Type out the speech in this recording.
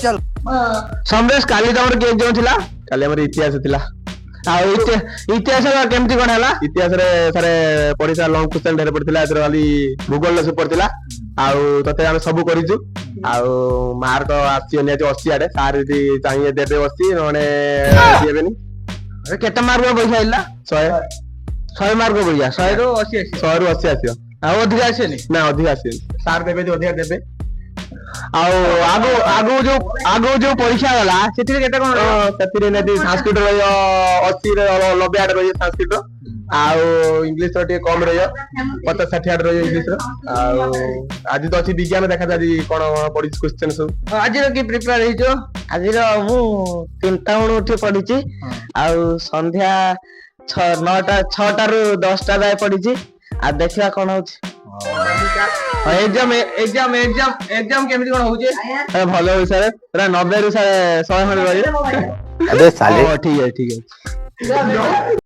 चल समरेश काली तमर के एग्जाम थिला काली हमर इतिहास थिला आ इतिहास केमती कोन हला इतिहास रे सारे पढ़िसा लॉन्ग क्वेश्चन ढेर पड़थिला एतर वाली भूगोल से पड़थिला आउ तते हम सब करिजु आउ मार्क आसी ने 80 आडे सार यदि चाहिए देबे 80 नने देबेनी केते मार्क पैसा आइला 100 मार्क पैसा 100 रो 80 100 रू 80 आसियो आ अधिक आसेनी ना अधिक आसी सार देबे तो अधिक देबे आउ आगो जो परीक्षा गला सेतिर केते कोन सेतिर नेति संस्कृत रहियो 80 रे 90 आडे रहियो संस्कृत आउ इंग्लिश तो टे कम रहियो 50 60 आडे रहियो इंग्लिश रो आउ आज तो अछि विज्ञान देखा जादी कोन पढि क्वेश्चन सब आज की प्रिपेयर हेजो आज मु 3टा बण उठी पढिची आउ संध्या 6टा रू 10टा जाय पढिची आ देखिया कोन होची एग्जाम केमिति कोन होउचे अरे भलो होई सर 90 रू 100 खंड रहियो अबे साले ठीक है